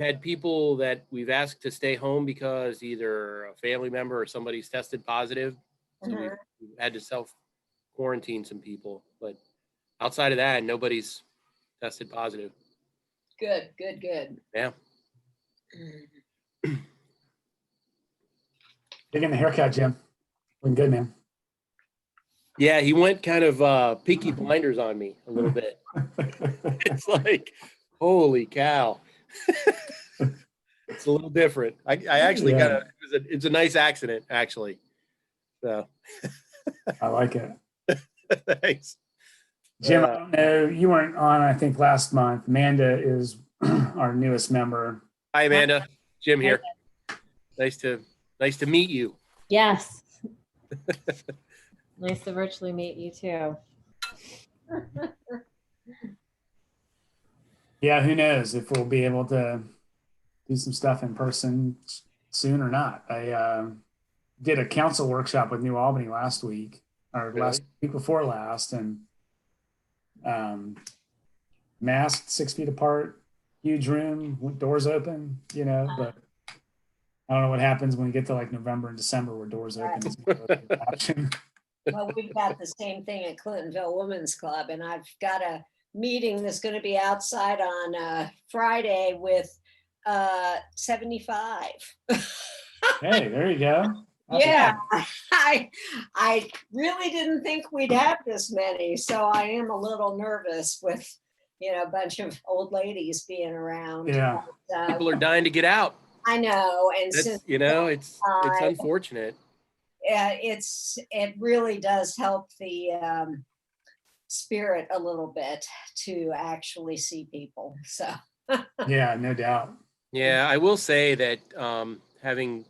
had people that we've asked to stay home because either a family member or somebody's tested positive. So we've had to self-quarantine some people. But outside of that, nobody's tested positive. Good, good, good. Yeah. Getting the haircut, Jim. Looking good, man. Yeah, he went kind of Peaky Blinders on me a little bit. It's like, holy cow. It's a little different. I actually got it's a nice accident, actually. So I like it. thanks. Jim, I don't know, you weren't on, I think, last month. Amanda is our newest member. Hi, Amanda. Jim here. Nice to meet you. Yes. Nice to virtually meet you too. Yeah, who knows if we'll be able to do some stuff in person soon or not. I did a council workshop with New Albany last week, or last week before last, and masked 6 feet apart, huge room, doors open, you know, but I don't know what happens when we get to like November and December where doors open. Well, we've got the same thing at Clintonville Women's Club, and I've got a meeting that's going to be outside on Friday with 75. Hey, there you go. Yeah, I really didn't think we'd have this many, so I am a little nervous with, you know, a bunch of old ladies being around. Yeah, but, people are dying to get out. I know, and that's, since you know, it's unfortunate. It really does help the spirit a little bit to actually see people. So yeah, no doubt. Yeah, I will say that having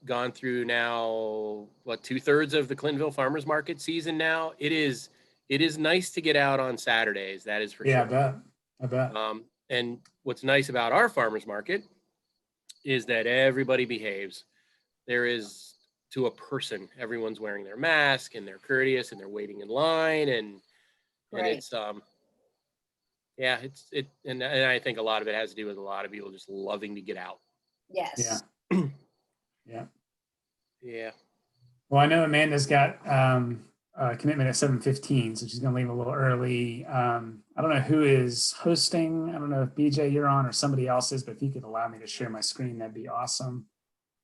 gone through now what 2/3 of the Clintonville Farmers Market season now, it is nice to get out on Saturdays. That is for sure. Yeah, I bet. And what's nice about our farmers market is that everybody behaves. There is, to a person, everyone's wearing their mask and they're courteous and they're waiting in line and it's yeah, and I think a lot of it has to do with a lot of people just loving to get out. Yes. Yeah. Yeah. Well, I know Amanda's got a commitment at 7:15, so she's going to leave a little early. I don't know who is hosting. I don't know if BJ you're on or somebody else is, but if you could allow me to share my screen, that'd be awesome.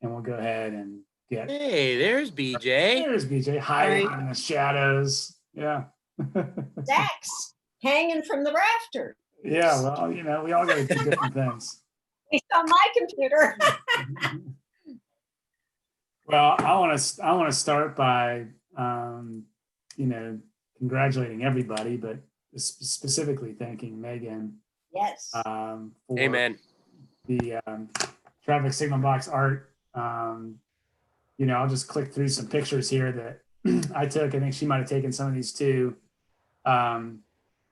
And we'll go ahead and get. Hey, there's BJ. There's BJ hiding in the shadows. Yeah. Zach's hanging from the rafter. Yeah, well, you know, we all got to do different things. It's on my computer. Well, I want to start by, you know, congratulating everybody, but specifically thanking Megan. Yes. For Amen. The traffic signal box art. You know, I'll just click through some pictures here that I took. I think she might have taken some of these too.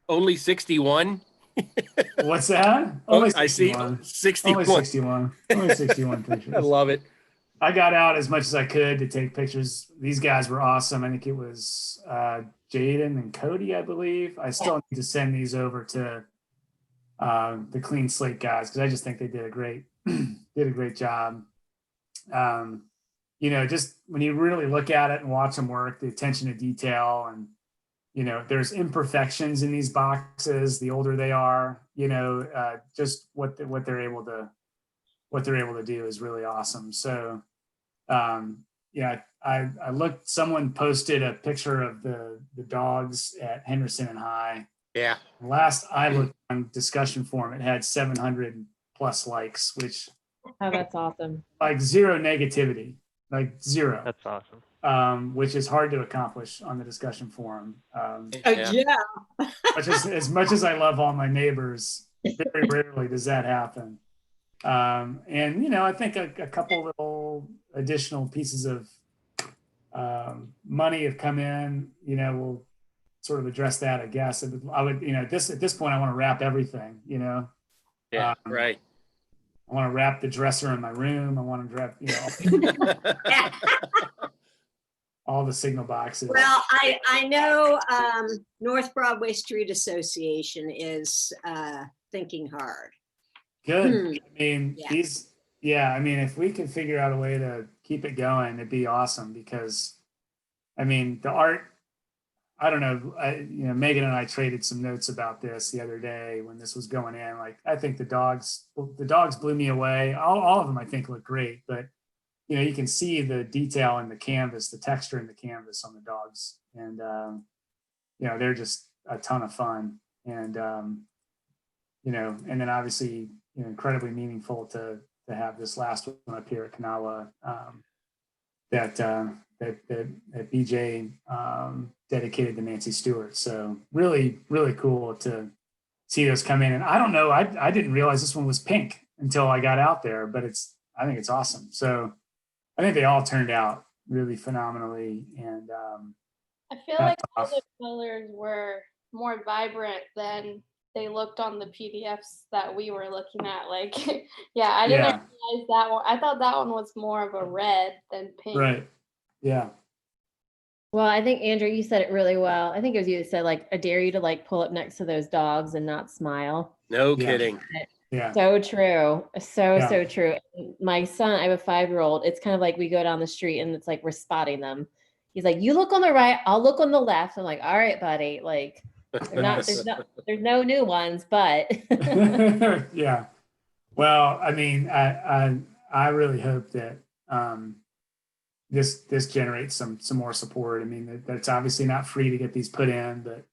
Only 61. What's that? Only 61. I see 61. Only 61. Only 61 pictures. I love it. I got out as much as I could to take pictures. These guys were awesome. I think it was Jaden and Cody, I believe. I still need to send these over to the Clean Slate guys because I just think they did a great job. You know, just when you really look at it and watch them work, the attention to detail, and you know, there's imperfections in these boxes. The older they are, you know, just what they're able to do is really awesome. So, yeah, I looked. Someone posted a picture of the dogs at Henderson and High. Yeah. Last I looked on discussion forum, it had 700 plus likes, which that's awesome. Like zero negativity, like zero. That's awesome. Which is hard to accomplish on the discussion forum. Yeah. As much as I love all my neighbors, very rarely does that happen. And you know, I think a couple little additional pieces of money have come in. You know, we'll sort of address that, I guess. I would, you know, at this point, I want to wrap everything. You know. Yeah. Right. I want to wrap the dresser in my room. I want to wrap, you know, all the signal boxes. Well, I know North Broadway Street Association is thinking hard. Good. Hmm. I mean, Yeah. I mean, if we could figure out a way to keep it going, it'd be awesome because, I mean, the art, I don't know, Megan and I traded some notes about this the other day when this was going in. Like, I think the dogs blew me away. All of them, I think, look great, but you can see the detail in the canvas, the texture in the canvas on the dogs. And, they're just a ton of fun. And, and then obviously, incredibly meaningful to have this last one up here at Kanawha that BJ dedicated to Nancy Stewart. So really, really cool to see those come in. And I don't know, I didn't realize this one was pink until I got out there, but I think it's awesome. So I think they all turned out really phenomenally. And I feel like all the colors were more vibrant than they looked on the PDFs that we were looking at. Like, yeah, I didn't realize that one. I thought that one was more of a red than pink. Right. Yeah. Well, I think Andrew, you said it really well. I think it was you that said, like, I dare you to like pull up next to those dogs and not smile. No kidding. Yeah. So true. So Yeah. true. My son, I have a 5-year-old. It's kind of like we go down the street and it's like we're spotting them. He's like, you look on the right, I'll look on the left. I'm like, all right, buddy. Like, there's no new ones, but yeah. Well, I mean, I really hope that this generates some more support. I mean, that's obviously not free to get these put in, but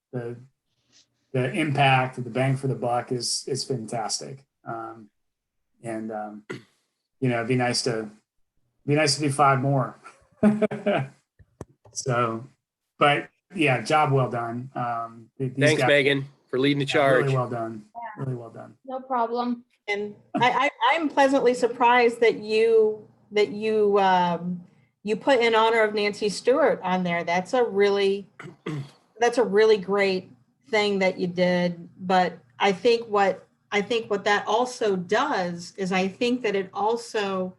the impact, the bang for the buck is fantastic. It'd be nice to do 5 more. So, but yeah, job well done. Thanks, Megan, for leading the charge. Really well done. Really well done. No problem. And I'm pleasantly surprised that you put in honor of Nancy Stewart on there. That's a really great thing that you did. But I think what that also does is I think that it also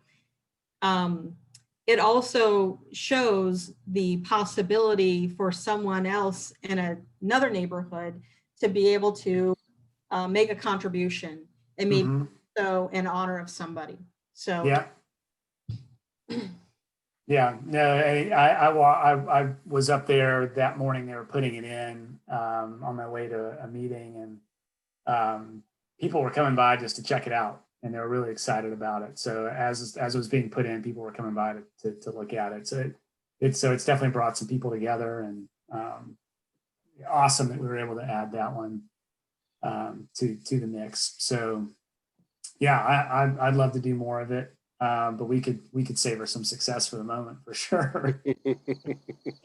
shows the possibility for someone else in another neighborhood to be able to make a contribution and maybe so in honor of somebody. So yeah, no, I was up there that morning. They were putting it in on my way to a meeting, and people were coming by just to check it out, and they were really excited about it. So as it was being put in, people were coming by to look at it. So it's definitely brought some people together, and awesome that we were able to add that one to the mix. So yeah, I'd love to do more of it, but we could savor some success for the moment for sure.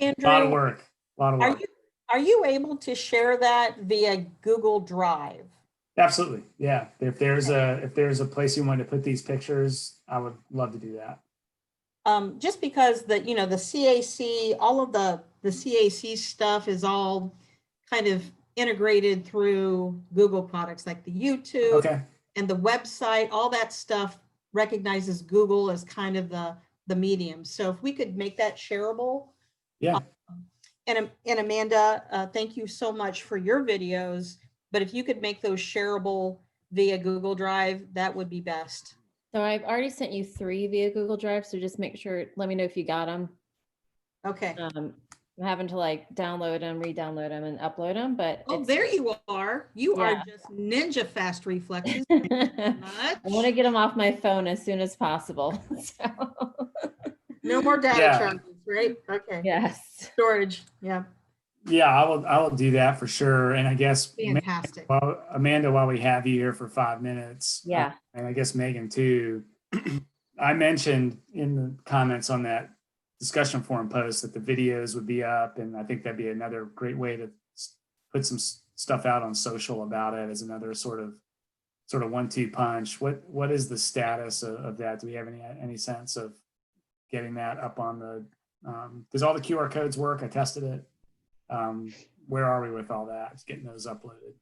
Andrew, a lot of work. Are you able to share that via Google Drive? Absolutely. Yeah. If there's a place you want to put these pictures, I would love to do that. Just because the CAC, all of the CAC stuff is all kind of integrated through Google products like the YouTube and the website, all that stuff recognizes Google as kind of the medium. So if we could make that shareable. Yeah. And Amanda, thank you so much for your videos. But if you could make those shareable via Google Drive, that would be best. So I've already sent you 3 via Google Drive. So just make sure, let me know if you got them. Okay. I'm having to like download them, re-download them, and upload them. But there you are. You are just ninja fast reflexes. I want to get them off my phone as soon as possible. So. No more data charges, right? Okay. Yes. Storage. Yeah. Yeah, I will do that for sure. And I guess fantastic. Amanda, while we have you here for 5 minutes, and I guess Megan too, I mentioned in the comments on that discussion forum post that the videos would be up, and I think that'd be another great way to put some stuff out on social about it as another sort of 1-2 punch. What is the status of that? Do we have any sense of getting that up on the? Does all the QR codes work? I tested it. Where are we with all that? It's getting those uploaded.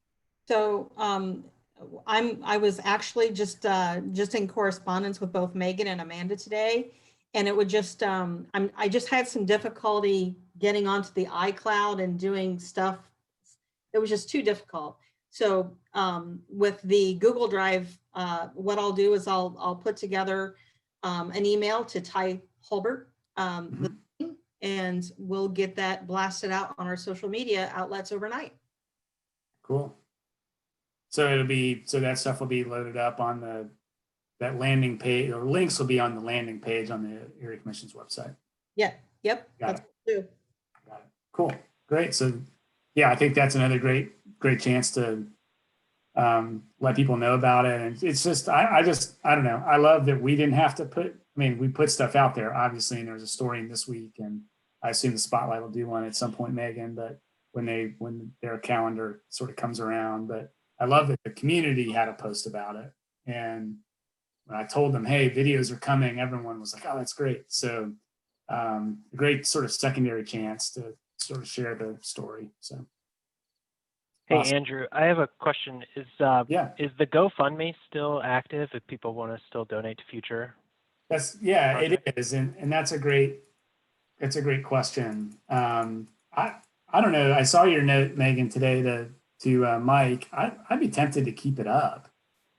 So I was actually just in correspondence with both Megan and Amanda today, and it would just I just had some difficulty getting onto the iCloud and doing stuff. It was just too difficult. So with the Google Drive, what I'll do is I'll put together an email to Ty Hulbert, and we'll get that blasted out on our social media outlets overnight. Cool. So so that stuff will be loaded up on that landing page, or links will be on the landing page on the Area Commission's website. Yeah. Yep. Got That's what we'll do. Got it. Cool. Great. So yeah, I think that's another great chance to let people know about it. And it's just, I don't know. I love that we didn't have to we put stuff out there, obviously, and there's a story this week, and I assume the Spotlight will do one at some point, Megan, but when their calendar sort of comes around. But I love that the community had a post about it. And when I told them, hey, videos are coming, everyone was like, oh, that's great. So a great sort of secondary chance to sort of share the story. So. Hey, Awesome. Andrew, I have a question. Is the GoFundMe still active if people want to still donate to future? It is. And that's a great question. I don't know. I saw your note, Megan, today to Mike. I'd be tempted to keep it up.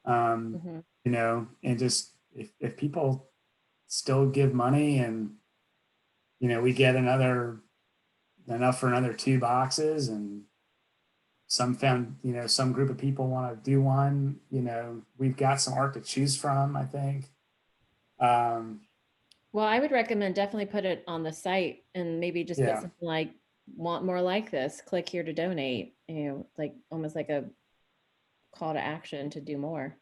You know, and just if people still give money and, you know, we get enough for another 2 boxes, and some group of people want to do one, you know, we've got some art to choose from, I think. Well, I would recommend definitely put it on the site and maybe just put something like, want more like this, click here to donate, you know, like almost like a call to action to do more.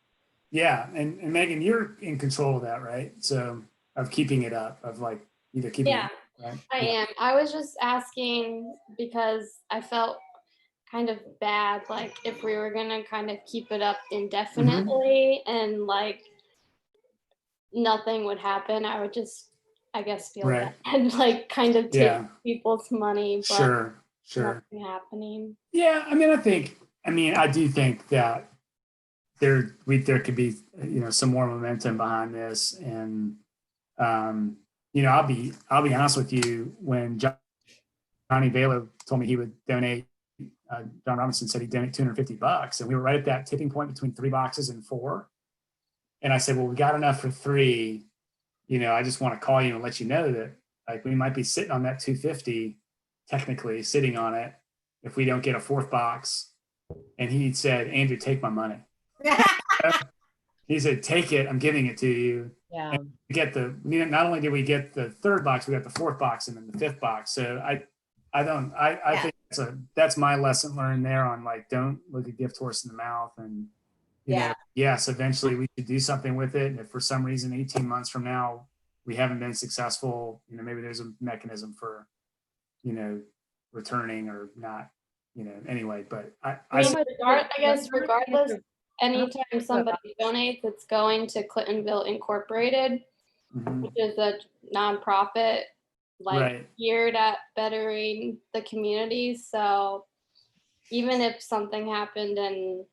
Yeah. And Megan, you're in control of that, right? So of keeping it up, of like either keeping it up, right? I am. I was just asking because I felt kind of bad, like if we were gonna kind of keep it up indefinitely and like nothing would happen, I would just, I guess, feel bad and like kind of take people's money, but sure. nothing happening. Yeah, I do think that there could be, you know, some more momentum behind this. And you know, I'll be honest with you, when Johnny Baylor told me he would donate, John Robinson said he'd donate $250, and we were right at that tipping point between 3 boxes and 4. And I said, well, we got enough for 3. You know, I just want to call you and let you know that like we might be sitting on that 250, technically sitting on it, if we don't get a 4th box. And he said, Andrew, take my money. He said, take it, I'm giving it to you. Yeah. And not only did we get the 3rd box, we got the 4th box and then the 5th box. So I think that's my lesson learned there on like, don't look a gift horse in the mouth. And you know, yes, eventually we should do something with it. And if for some reason 18 months from now we haven't been successful, you know, maybe there's a mechanism for, you know, returning or not, you know, anyway. But I guess regardless, anytime somebody donates, it's going to Clintonville Incorporated, which is a nonprofit geared at bettering the community. So even if something happened and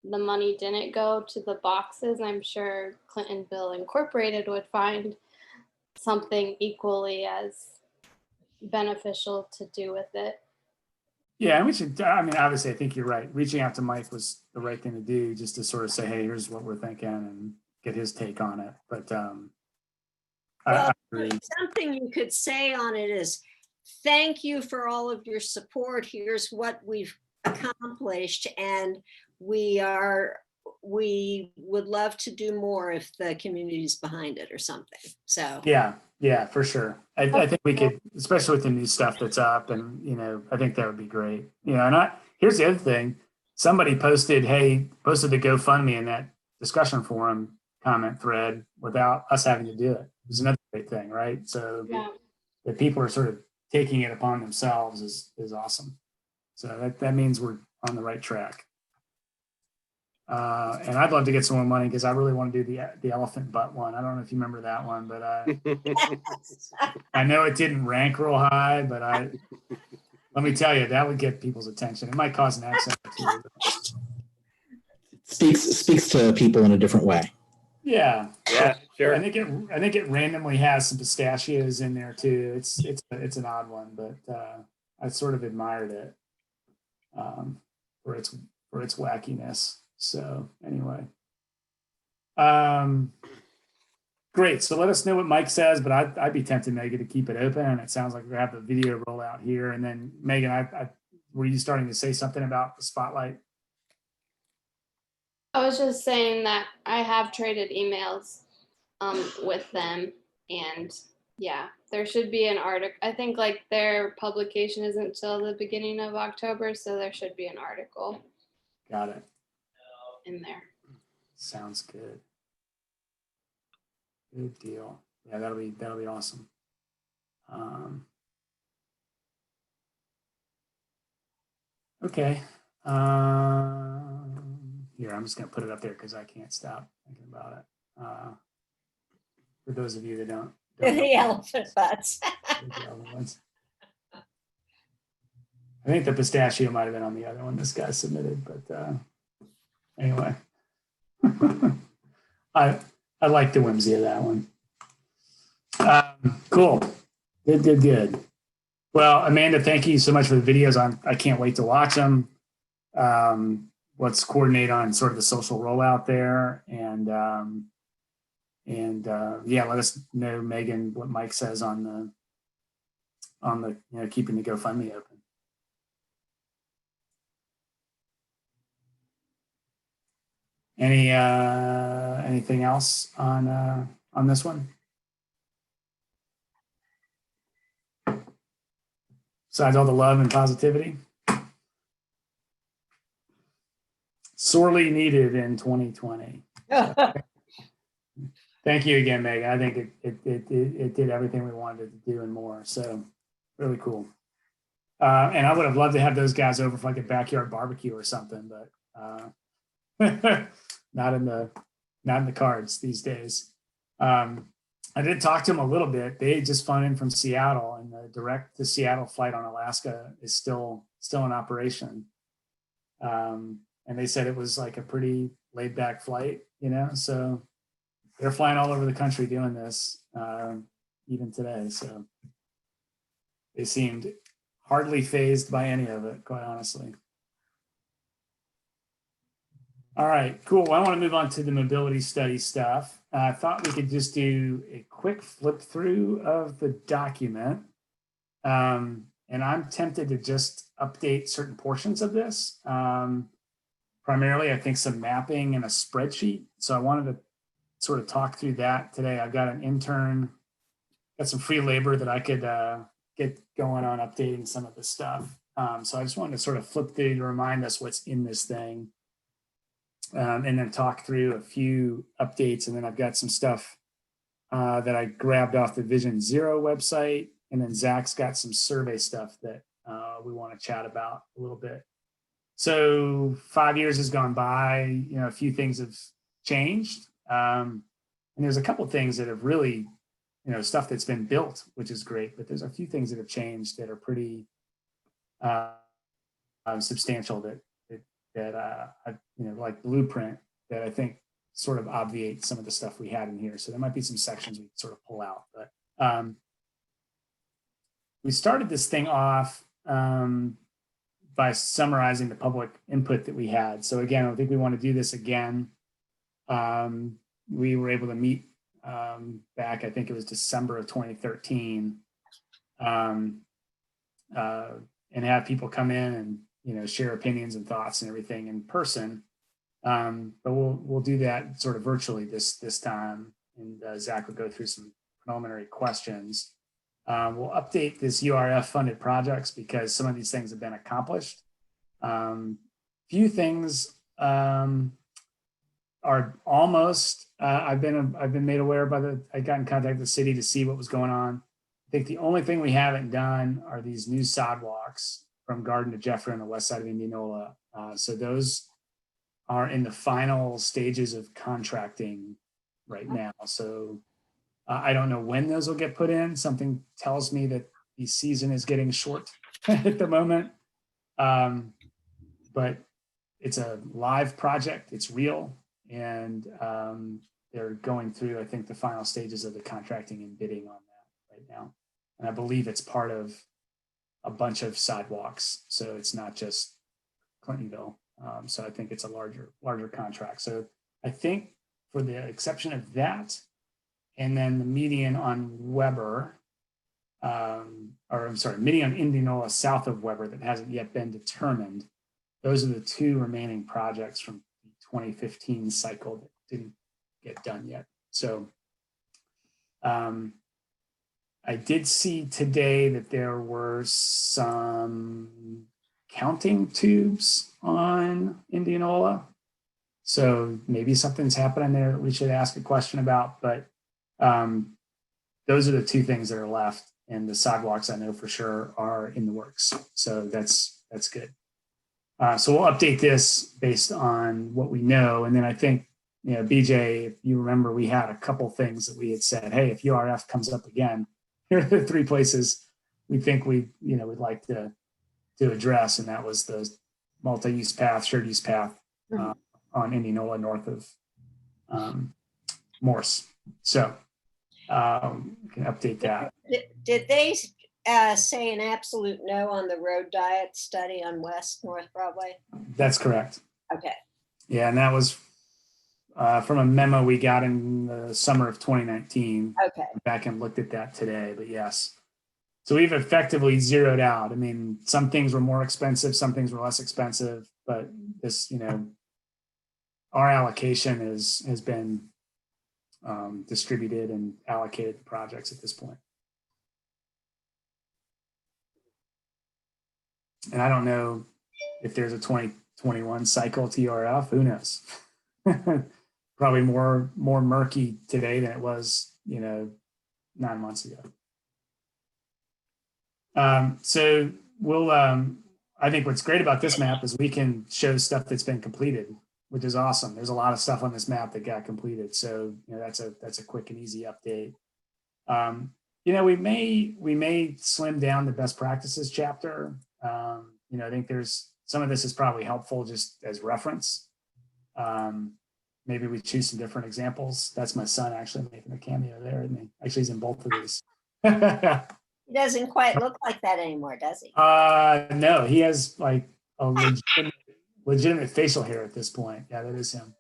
the money didn't go to the boxes, I'm sure Clintonville Incorporated would find something equally as beneficial to do with it. Yeah, and we should, obviously, I think you're right. Reaching out to Mike was the right thing to do, just to sort of say, hey, here's what we're thinking, and get his take on it. But I agree. Something you could say on it is, thank you for all of your support. Here's what we've accomplished, and we would love to do more if the community's behind it or something. So yeah, for sure. I think we could, especially with the new stuff that's up, and you know, I think that would be great. You know, and here's the other thing. Somebody posted the GoFundMe in that discussion forum comment thread without us having to do it. It was another great thing, right? So that people are sort of taking it upon themselves is awesome. So that means we're on the right track. And I'd love to get some more money because I really want to do the elephant butt one. I don't know if you remember that one, but I know it didn't rank real high, but let me tell you, that would get people's attention. It might cause an accident too. Speaks to people in a different way. Yeah, sure. I think it randomly has some pistachios in there too. It's an odd one, but I sort of admired it for its wackiness. So anyway, great. So let us know what Mike says, but I'd be tempted, Megan, to keep it open. And it sounds like we have the video roll out here. And then Megan, were you starting to say something about the spotlight? I was just saying that I have traded emails with them, and yeah, there should be an article. I think like their publication isn't till the beginning of October, so there should be an article. Got it. In there. Sounds good. Good deal. Yeah, that'll be awesome. Okay. Here, I'm just gonna put it up there because I can't stop thinking about it. For those of you that don't The elephant butts. I think the pistachio might have been on the other one this guy submitted, but anyway. I like the whimsy of that one. Cool. Good. Well, Amanda, thank you so much for the videos. I can't wait to watch them. Let's coordinate on sort of the social rollout there, and yeah, let us know, Megan, what Mike says on the keeping the GoFundMe open. Anything else on this one? Besides all the love and positivity? Sorely needed in 2020. Thank you again, Megan. I think it did everything we wanted it to do and more. So really cool. And I would have loved to have those guys over for like a backyard barbecue or something, but not in the cards these days. I did talk to them a little bit. They just flown in from Seattle, and the direct to Seattle flight on Alaska is still in operation. And they said it was like a pretty laid back flight, so they're flying all over the country doing this, even today. So they seemed hardly fazed by any of it, quite honestly. All right, cool. Well, I want to move on to the mobility study stuff. I thought we could just do a quick flip through of the document. And I'm tempted to just update certain portions of this. Primarily, I think some mapping and a spreadsheet. So I wanted to sort of talk through that today. I've got an intern, got some free labor that I could get going on updating some of the stuff. So I just wanted to sort of flip through to remind us what's in this thing. And then talk through a few updates. And then I've got some stuff that I grabbed off the Vision Zero website. And then Zach's got some survey stuff that we want to chat about a little bit. So 5 years has gone by, a few things have changed. And there's a couple of things that have really, stuff that's been built, which is great, but there's a few things that have changed that are pretty substantial that like Blueprint, that I think sort of obviate some of the stuff we had in here. So there might be some sections we sort of pull out, but we started this thing off by summarizing the public input that we had. So again, I think we want to do this again. We were able to meet back, I think it was December of 2013, and have people come in and share opinions and thoughts and everything in person. But we'll do that sort of virtually this time. And Zach will go through some preliminary questions. We'll update this URF funded projects because some of these things have been accomplished. Few things are almost. I've been made aware I got in contact with the city to see what was going on. I think the only thing we haven't done are these new sidewalks from Garden to Jeffrey on the west side of Indianola. So those are in the final stages of contracting right now. So I don't know when those will get put in. Something tells me that the season is getting short at the moment. But it's a live project. It's real. And they're going through, I think, the final stages of the contracting and bidding on that right now. And I believe it's part of a bunch of sidewalks. So it's not just Clintonville. So I think it's a larger contract. So I think for the exception of that, and then the median on Weber, median on Indianola south of Weber that hasn't yet been determined. Those are the two remaining projects from the 2015 cycle that didn't get done yet. So I did see today that there were some counting tubes on Indianola. So maybe something's happening there that we should ask a question about, but those are the two things that are left, and the sidewalks I know for sure are in the works. So that's good. So we'll update this based on what we know. And then I think, BJ, if you remember, we had a couple things that we had said, hey, if URF comes up again, here are the three places we think we'd like to address. And that was the multi-use path, shared use path on Indianola north of Morse. So we can update that. Did they say an absolute no on the road diet study on West North Broadway? That's correct. Okay. Yeah, and that was from a memo we got in the summer of 2019. Okay. I back and looked at that today, but yes. So we've effectively zeroed out. I mean, some things were more expensive, some things were less expensive, but this, our allocation has been distributed and allocated to projects at this point. And I don't know if there's a 2021 cycle TRF, who knows? Probably more murky today than it was, 9 months ago. So we'll, I think what's great about this map is we can show stuff that's been completed, which is awesome. There's a lot of stuff on this map that got completed. So, that's a quick and easy update. We may slim down the best practices chapter. I think some of this is probably helpful just as reference. Maybe we choose some different examples. That's my son actually making a cameo there, isn't he? Actually, he's in both of these. He doesn't quite look like that anymore, does he? No, he has like a legitimate facial hair at this point. Yeah, that is him.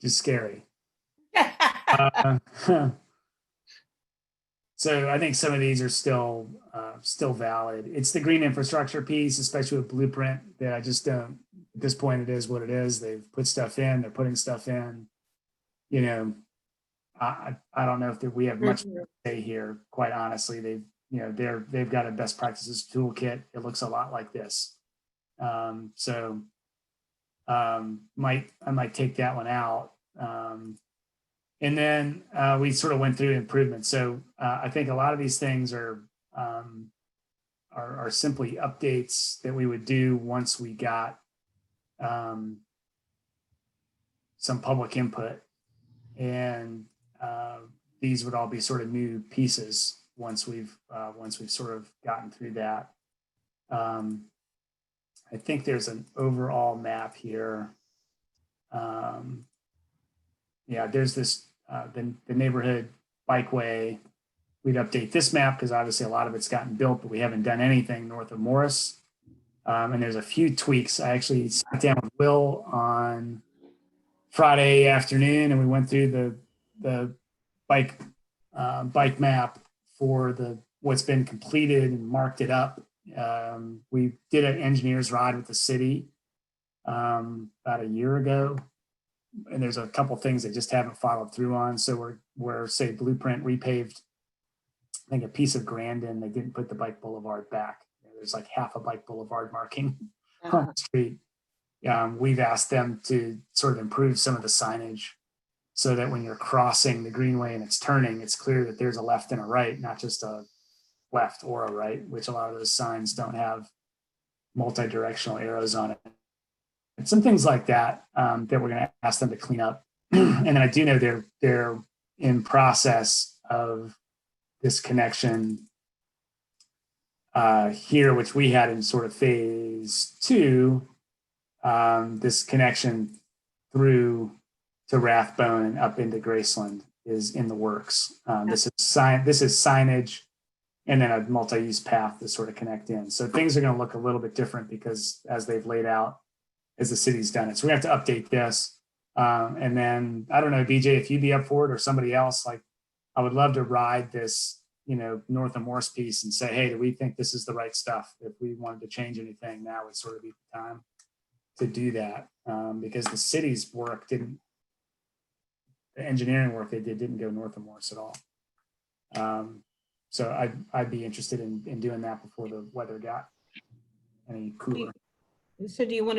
Just scary. So I think some of these are still valid. It's the green infrastructure piece, especially with Blueprint, that I just don't. At this point, it is what it is. They've put stuff in. They're putting stuff in. I don't know if we have much to say here. Quite honestly, they've got a best practices toolkit. It looks a lot like this. I might take that one out. And then we sort of went through improvements. So I think a lot of these things are simply updates that we would do once we got some public input, and these would all be sort of new pieces once we've sort of gotten through that. I think there's an overall map here. There's this the neighborhood bikeway. We'd update this map because obviously a lot of it's gotten built, but we haven't done anything north of Morris. And there's a few tweaks. I actually sat down with Will on Friday afternoon, and we went through the bike map for what's been completed and marked it up. We did an engineer's ride with the city about a year ago, and there's a couple things that just haven't followed through on. So we're say Blueprint repaved, I think, a piece of Grandin. They didn't put the bike boulevard back. There's like half a bike boulevard marking on the street. We've asked them to sort of improve some of the signage so that when you're crossing the greenway and it's turning, it's clear that there's a left and a right, not just a left or a right, which a lot of those signs don't have multi-directional arrows on it. And some things like that that we're going to ask them to clean up. And then I do know they're in process of this connection here, which we had in sort of phase 2, this connection through to Rathbone and up into Graceland is in the works. This is signage and then a multi-use path to sort of connect in. So things are going to look a little bit different because as they've laid out, as the city's done it. So we have to update this. And then, I don't know, BJ, if you'd be up for it or somebody else, like, I would love to ride this, North and Morse piece and say, hey, do we think this is the right stuff? If we wanted to change anything, now would sort of be the time to do that. Because the city's work the engineering work they didn't go North and Morse at all. So I'd be interested in doing that before the weather got any cooler. So do you want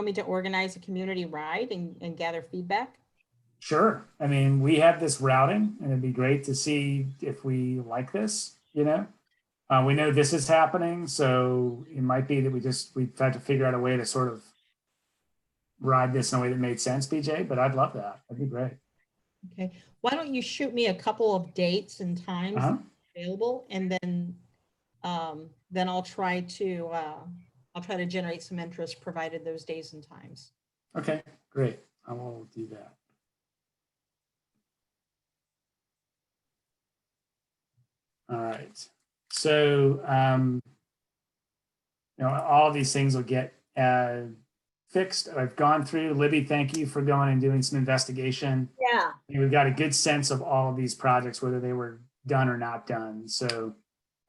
me to organize a community ride and gather feedback? Sure. I mean, we have this routing and it'd be great to see if we like this, we know this is happening. So it might be that we've had to figure out a way to sort of ride this in a way that made sense, BJ, but I'd love that. That'd be great. Okay. Why don't you shoot me a couple of dates and times available, and then I'll try to generate some interest provided those days and times. Okay, great. I will do that. All right. So, all of these things will get fixed. I've gone through. Libby, thank you for going and doing some investigation. Yeah. We've got a good sense of all of these projects, whether they were done or not done. So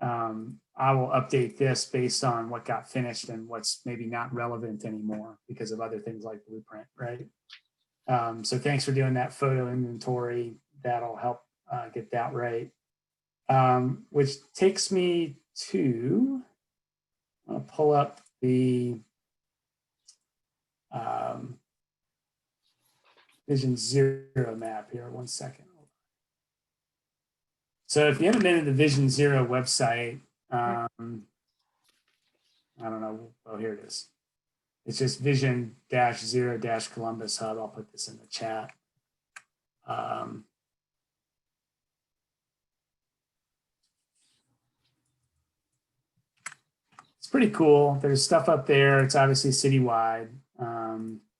I will update this based on what got finished and what's maybe not relevant anymore because of other things like Blueprint, right? So thanks for doing that photo inventory. That'll help get that right. Which takes me to, I'll pull up the Vision Zero map here. 1 second. So if you haven't been to the Vision Zero website, I don't know. Oh, here it is. It's just Vision-Zero-Columbus Hub. I'll put this in the chat. It's pretty cool. There's stuff up there. It's obviously citywide.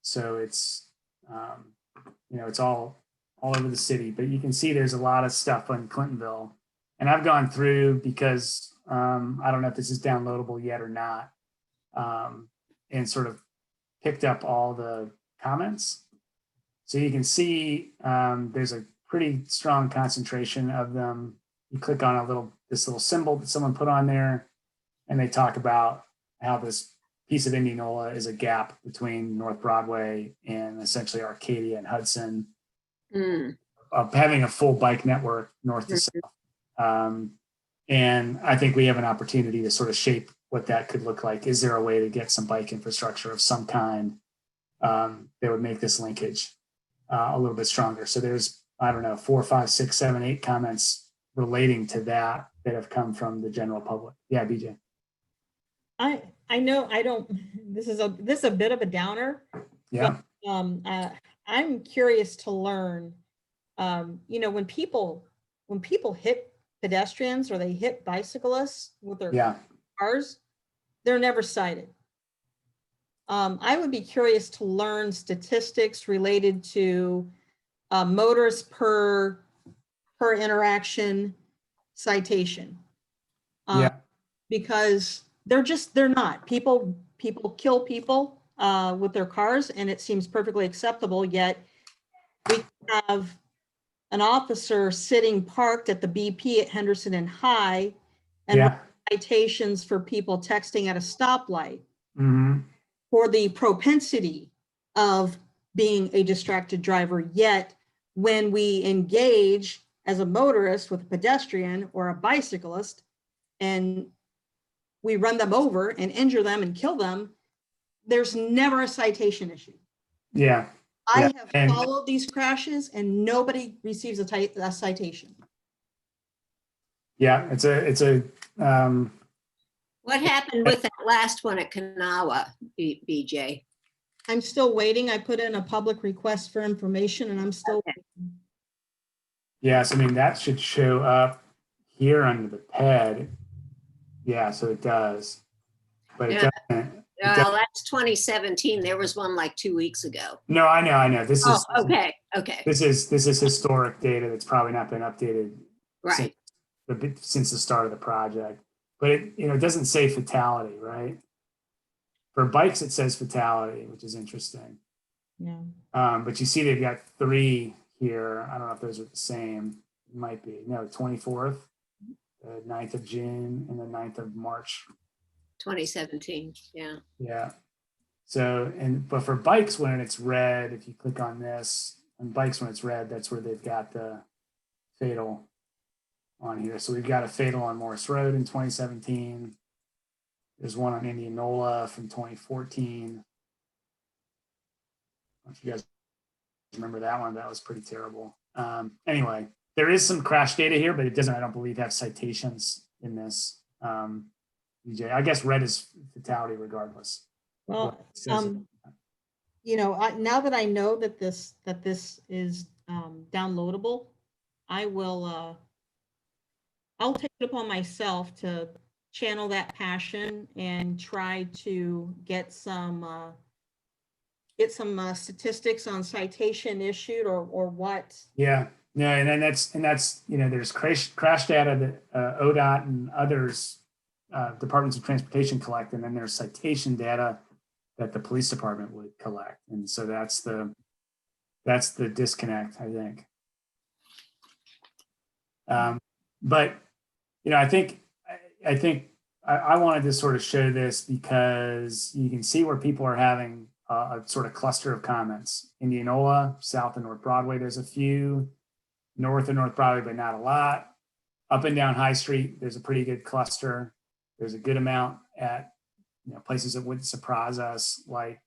So it's, it's all over the city, but you can see there's a lot of stuff in Clintonville. And I've gone through because I don't know if this is downloadable yet or not, and sort of picked up all the comments. So you can see there's a pretty strong concentration of them. You click on this little symbol that someone put on there, and they talk about how this piece of Indianola is a gap between North Broadway and essentially Arcadia and Hudson, of having a full bike network north to south. And I think we have an opportunity to sort of shape what that could look like. Is there a way to get some bike infrastructure of some kind that would make this linkage a little bit stronger? So there's, I don't know, 4, 5, 6, 7, 8 comments relating to that have come from the general public. Yeah, BJ. I know I don't, this is a bit of a downer. Yeah. But, I'm curious to learn, when people hit pedestrians or they hit bicyclists with their cars, they're never cited. I would be curious to learn statistics related to motorists per interaction citation. Because they're not. People kill people with their cars, and it seems perfectly acceptable, yet we have an officer sitting parked at the BP at Henderson and High and citations for people texting at a stoplight for the propensity of being a distracted driver. Yet when we engage as a motorist with a pedestrian or a bicyclist and we run them over and injure them and kill them, there's never a citation issue. Yeah. I have followed these crashes and nobody receives a citation. Yeah, it's a. What happened with that last one at Kanawha, BJ? I'm still waiting. I put in a public request for information and I'm still. Okay. Yes, I mean, that should show up here under the PED. Yeah, so it does, but it doesn't. Well, that's 2017. There was one like 2 weeks ago. No, I know. This is okay. This is historic data that's probably not been updated Right. since the start of the project. But it doesn't say fatality, right? For bikes, it says fatality, which is interesting. Yeah. But you see they've got 3 here. I don't know if those are the same. It might be. No, 24th, the 9th of June, and the 9th of March. 2017. Yeah. Yeah. So, but for bikes, when it's red, if you click on this, on bikes, when it's red, that's where they've got the fatal on here. So we've got a fatal on Morris Road in 2017. There's one on Indianola from 2014. I don't know if you guys remember that one. That was pretty terrible. Anyway, there is some crash data here, but it doesn't, I don't believe, have citations in this. DJ, I guess red is fatality regardless. Well, now that I know that this is downloadable, I'll take it upon myself to channel that passion and try to get some statistics on citation issued or what. Yeah, no, and that's there's crash data that ODOT and others departments of transportation collect, and then there's citation data that the police department would collect, and so that's the disconnect, I think. But I think I wanted to sort of show this because you can see where people are having a sort of cluster of comments. Indianola, South and North Broadway, there's a few. North and North Broadway, but not a lot. Up and down High Street, there's a pretty good cluster. There's a good amount at places that wouldn't surprise us, like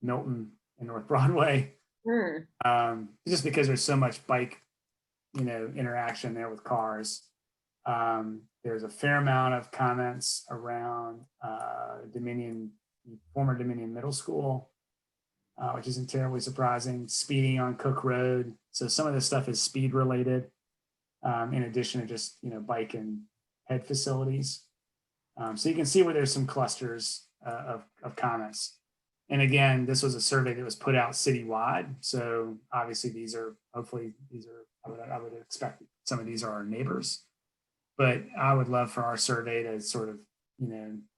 Milton and North Broadway. Just because there's so much bike interaction there with cars. There's a fair amount of comments around former Dominion Middle School, which isn't terribly surprising. Speeding on Cook Road. So some of this stuff is speed related, in addition to just bike and head facilities. So you can see where there's some clusters of comments. And again, this was a survey that was put out citywide. So obviously I would expect some of these are our neighbors. But I would love for our survey to sort of,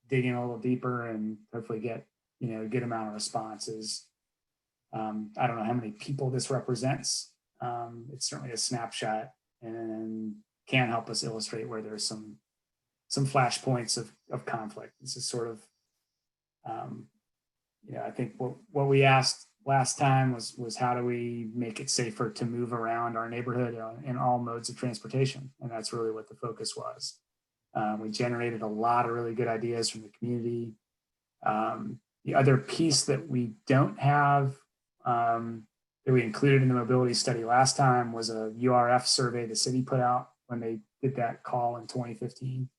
dig in a little deeper and hopefully get, a good amount of responses. I don't know how many people this represents. It's certainly a snapshot and can help us illustrate where there's some flashpoints of conflict. This is sort of, I think what we asked last time was how do we make it safer to move around our neighborhood in all modes of transportation? And that's really what the focus was. We generated a lot of really good ideas from the community. The other piece that we don't have that we included in the mobility study last time was a URF survey the city put out when they did that call in 2015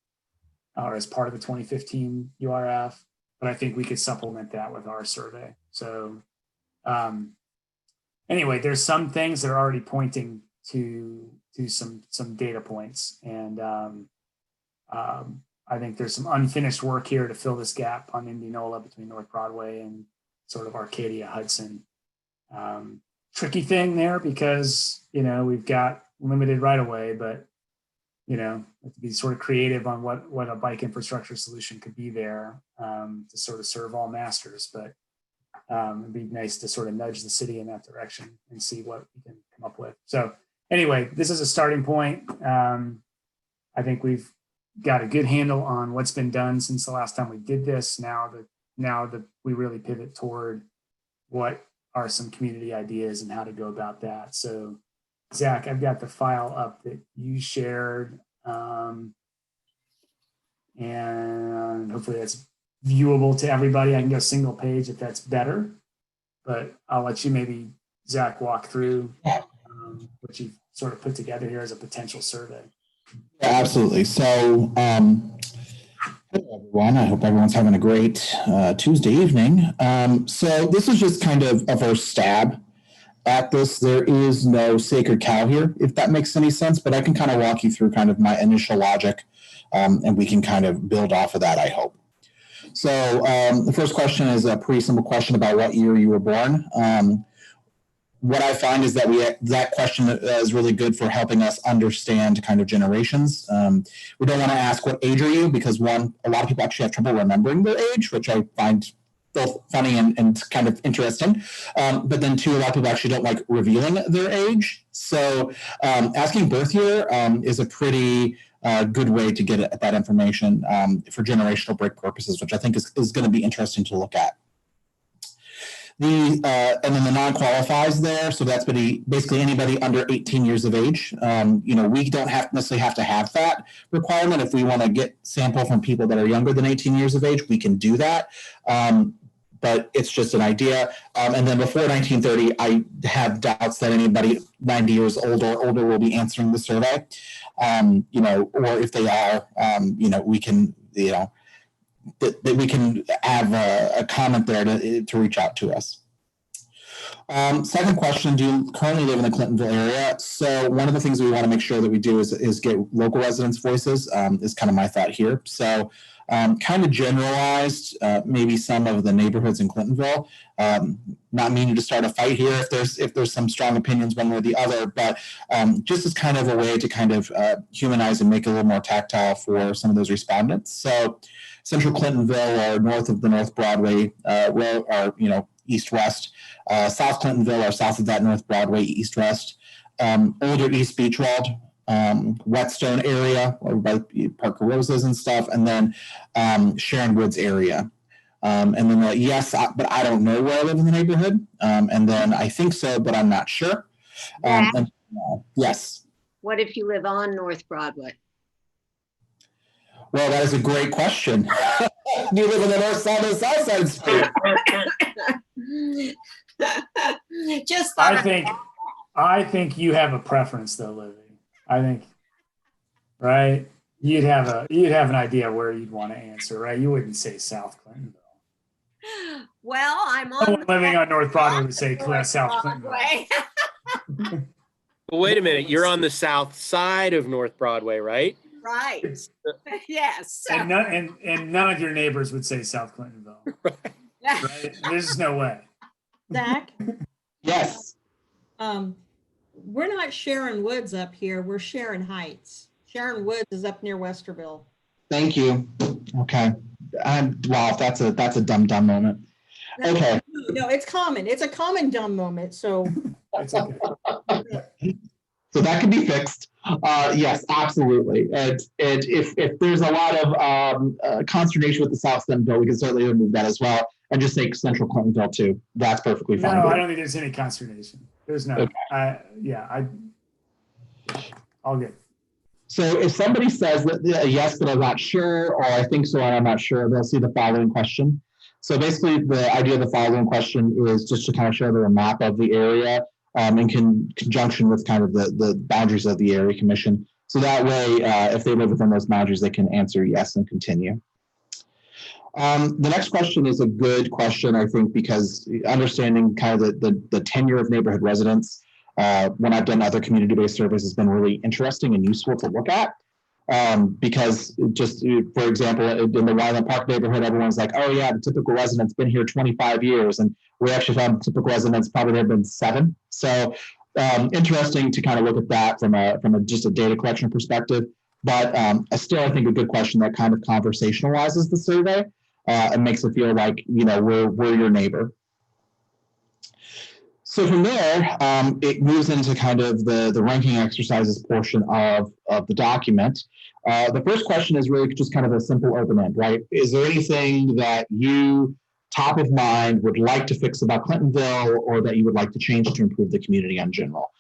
or as part of the 2015 URF. But I think we could supplement that with our survey. So anyway, there's some things that are already pointing to some data points. And I think there's some unfinished work here to fill this gap on Indianola between North Broadway and sort of Arcadia Hudson. Tricky thing there because, we've got limited right of way, but, to be sort of creative on what a bike infrastructure solution could be there to sort of serve all masters. But it'd be nice to sort of nudge the city in that direction and see what we can come up with. So anyway, this is a starting point. I think we've got a good handle on what's been done since the last time we did this. Now that we really pivot toward what are some community ideas and how to go about that. So Zach, I've got the file up that you shared, and hopefully that's viewable to everybody. I can go single page if that's better, but I'll let you maybe, Zach, walk through what you've sort of put together here as a potential survey. Yeah, absolutely. So, hello everyone. I hope everyone's having a great Tuesday evening. So this is just kind of a first stab at this. There is no sacred cow here, if that makes any sense, but I can kind of walk you through kind of my initial logic, and we can kind of build off of that, I hope. So the first question is a pretty simple question about what year you were born. what I find is that that question is really good for helping us understand kind of generations. We don't want to ask what age are you, because one, a lot of people actually have trouble remembering their age, which I find both funny and kind of interesting. But then two, a lot of people actually don't like revealing their age. So asking birth year is a pretty good way to get at that information for generational break purposes, which I think is going to be interesting to look at. And then the non-qualifies there. So that's basically anybody under 18 years of age. We don't necessarily have to have that requirement. If we want to get sample from people that are younger than 18 years of age, we can do that. But it's just an idea. And then before 1930, I have doubts that anybody 90 years old or older will be answering the survey. Or if they are, we can, that we can have a comment there to reach out to us. Second question, do you currently live in the Clintonville area? So one of the things we want to make sure that we do is get local residents' voices, is kind of my thought here. So kind of generalized, maybe some of the neighborhoods in Clintonville, not meaning to start a fight here if there's some strong opinions one way or the other, but just as kind of a way to kind of humanize and make it a little more tactile for some of those respondents. So Central Clintonville or north of the North Broadway, east-west, South Clintonville or south of that North Broadway, east-west, older East Beachwald, Whetstone area by Parker Roses and stuff, and then Sharon Woods area. And then yes, but I don't know where I live in the neighborhood. And then I think so, but I'm not sure. Yes. What if you live on North Broadway? Well, that is a great question. Do you live on the north side or the south side street? Just I think you have a preference though, Livy. I think, right? You'd have an idea where you'd want to answer, right? You wouldn't say South Clintonville. Well, I'm No one living on North Broadway would say South Broadway. Clintonville. Well, wait a minute. You're on the south side of North Broadway, right? Right. Yes. And none of your neighbors would say South Clintonville. Right? There's no way. Zach? Yes. We're not Sharon Woods up here. We're Sharon Heights. Sharon Woods is up near Westerville. Thank you. Okay. Wow, that's a dumb moment. Okay. No, it's common. It's a common dumb moment. So It's okay. So that can be fixed. Yes, absolutely. And if there's a lot of consternation with the South Clintonville, we can certainly remove that as well and just say Central Clintonville too. That's perfectly fine. No, I don't think there's any consternation. There's no. Okay. All good. So if somebody says that yes, but I'm not sure, or I think so and I'm not sure, they'll see the following question. So basically the idea of the following question is just to kind of show them a map of the area in conjunction with kind of the boundaries of the area commission. So that way, if they live within those boundaries, they can answer yes and continue. The next question is a good question, I think, because understanding kind of the tenure of neighborhood residents when I've done other community-based surveys has been really interesting and useful to look at. Because just, for example, in the Wyland Park neighborhood, everyone's like, oh yeah, the typical resident's been here 25 years. And we actually found the typical residents probably have been 7. So interesting to kind of look at that from a just a data collection perspective. But still, I think a good question that kind of conversationalizes the survey and makes it feel like, we're your neighbor. So from there, it moves into kind of the ranking exercises portion of the document. The first question is really just kind of a simple open end, right? Is there anything that you, top of mind, would like to fix about Clintonville or that you would like to change to improve the community in general?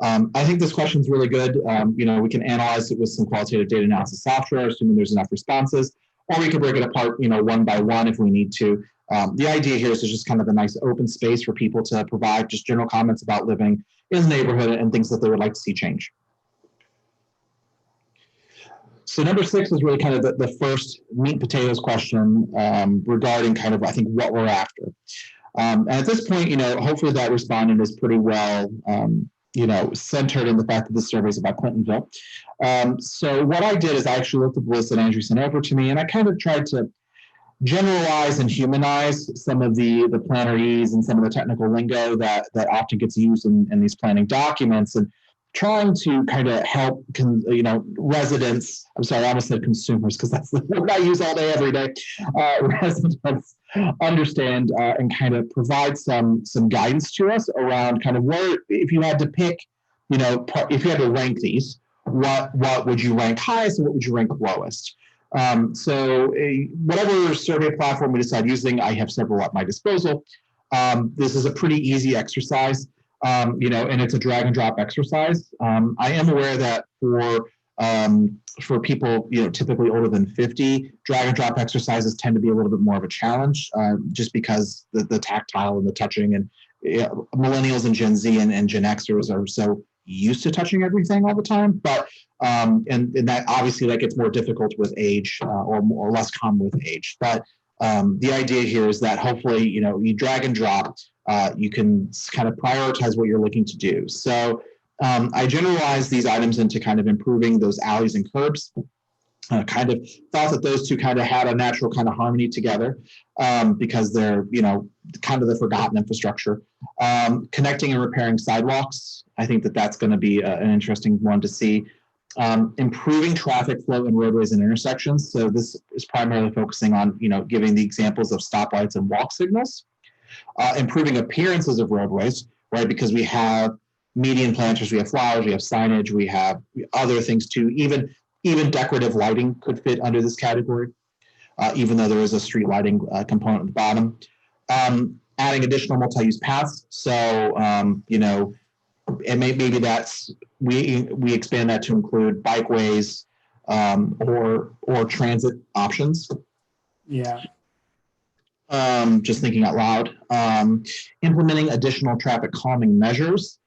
I think this question is really good. We can analyze it with some qualitative data analysis software, assuming there's enough responses, or we can break it apart, one by one if we need to. The idea here is just kind of a nice open space for people to provide just general comments about living in the neighborhood and things that they would like to see change. So number 6 is really kind of the first meat and potatoes question regarding kind of, I think, what we're after. And at this point, hopefully that respondent is pretty well, centered in the fact that this survey is about Clintonville. So what I did is I actually looked at the list that Andrew sent over to me, and I kind of tried to generalize and humanize some of the plannerese and some of the technical lingo that often gets used in these planning documents, and trying to kind of help residents. I'm sorry, I almost said consumers because that's the word I use all day every day. Residents understand and kind of provide some guidance to us around kind of where, if you had to pick, if you had to rank these, what would you rank highest and what would you rank lowest? Whatever survey platform we decide using, I have several at my disposal. This is a pretty easy exercise, and it's a drag and drop exercise. I am aware that for people, typically older than 50, drag and drop exercises tend to be a little bit more of a challenge, just because the tactile and the touching, and millennials and Gen Z and Gen Xers are so used to touching everything all the time. But and that obviously that gets more difficult with age, or less common with age. But the idea here is that hopefully, you drag and drop, you can kind of prioritize what you're looking to do. So I generalize these items into kind of improving those alleys and curbs. Kind of thought that those two kind of had a natural kind of harmony together, because they're, kind of the forgotten infrastructure. Connecting and repairing sidewalks, I think that's going to be an interesting one to see. Improving traffic flow in roadways and intersections. So this is primarily focusing on, giving the examples of stoplights and walk signals. Improving appearances of roadways, right? Because we have median planters, we have flowers, we have signage, we have other things too. Even decorative lighting could fit under this category, even though there is a street lighting component at the bottom. Adding additional multi-use paths. So, and maybe that's, we expand that to include bikeways, or transit options. Yeah. Just thinking out loud. Implementing additional traffic calming measures.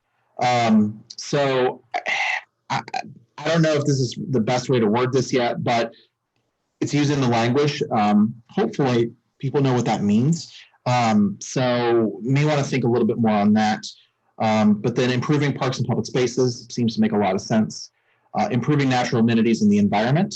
So I don't know if this is the best way to word this yet, but it's using the language. Hopefully people know what that means. So you may want to think a little bit more on that. But then improving parks and public spaces seems to make a lot of sense. Improving natural amenities in the environment.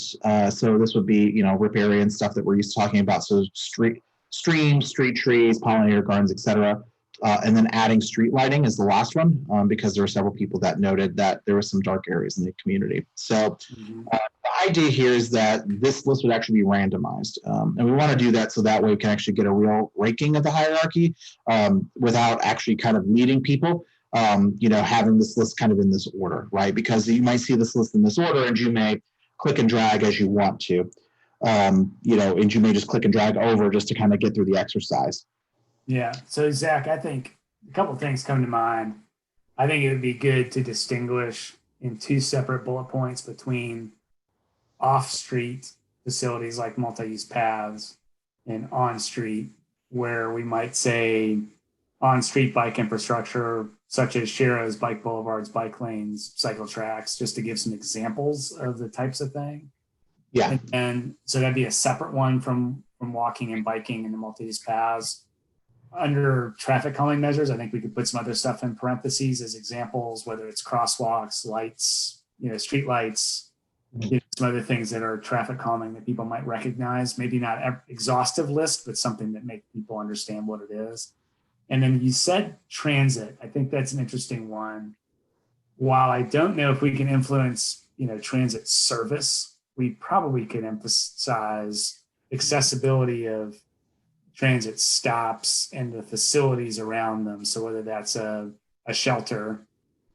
So this would be, riparian stuff that we're used to talking about. So streams, street trees, pollinator gardens, etc. And then adding street lighting is the last one, because there were several people that noted that there were some dark areas in the community. So the idea here is that this list would actually be randomized. And we want to do that so that way we can actually get a real ranking of the hierarchy, without actually kind of leading people, having this list kind of in this order, right? Because you might see this list in this order and you may click and drag as you want to, and you may just click and drag over just to kind of get through the exercise. Yeah. So Zach, I think a couple of things come to mind. I think it would be good to distinguish in two separate bullet points between off-street facilities like multi-use paths and on-street, where we might say on-street bike infrastructure, such as Sharrows, bike boulevards, bike lanes, cycle tracks, just to give some examples of the types of thing. Yeah. And so that'd be a separate one from walking and biking in the multi-use paths. Under traffic calming measures, I think we could put some other stuff in parentheses as examples, whether it's crosswalks, lights, street lights, some other things that are traffic calming that people might recognize. Maybe not an exhaustive list, but something that make people understand what it is. And then you said transit. I think that's an interesting one. While I don't know if we can influence, transit service, we probably could emphasize accessibility of transit stops and the facilities around them. So whether that's a shelter,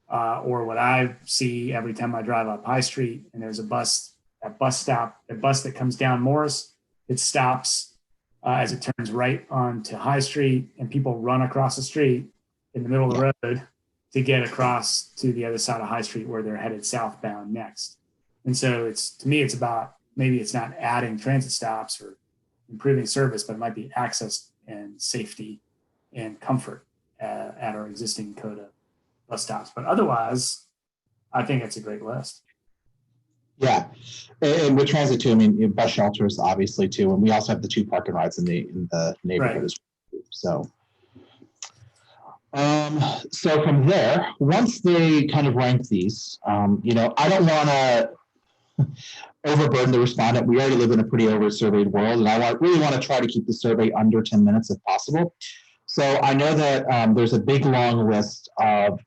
or what I see every time I drive up High Street and there's a bus that comes down Morris, it stops as it turns right onto High Street, and people run across the street in the middle of the road to get across to the other side of High Street where they're headed southbound next. And so to me, it's about, maybe it's not adding transit stops or improving service, but it might be access and safety and comfort at our existing CODA bus stops. But otherwise, I think it's a great list. Yeah, and with transit too, I mean, bus shelters obviously too, and we also have the 2 park and rides in the neighborhood Right. as well. So from there, once they kind of rank these, I don't want to overburden the respondent. We already live in a pretty over-surveyed world, and I really want to try to keep the survey under 10 minutes if possible. So I know that there's a big long list of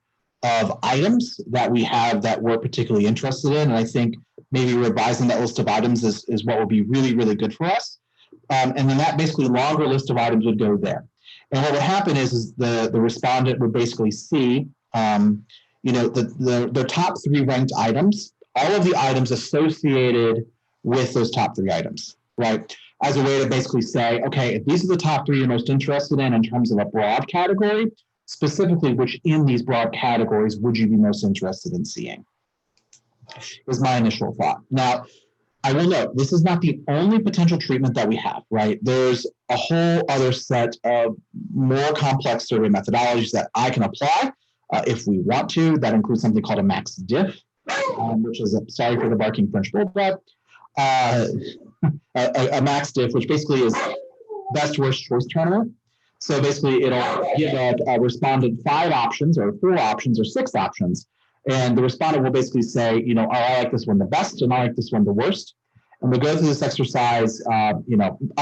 items that we have that we're particularly interested in, and I think maybe revising that list of items is what will be really, really good for us. And then that basically longer list of items would go there. And what would happen is the respondent would basically see, the top 3 ranked items, all of the items associated with those top 3 items, right? As a way to basically say, okay, if these are the top 3 you're most interested in terms of a broad category, specifically which in these broad categories would you be most interested in seeing? Is my initial thought. Now, I will note, this is not the only potential treatment that we have, right? There's a whole other set of more complex survey methodologies that I can apply if we want to. That includes something called a max diff, which is, sorry for the barking French bulldog, a max diff, which basically is best worst choice tournament. So basically it'll give a respondent 5 options or 4 options or 6 options. And the respondent will basically say, oh, I like this one the best and I like this one the worst. And we'll go through this exercise,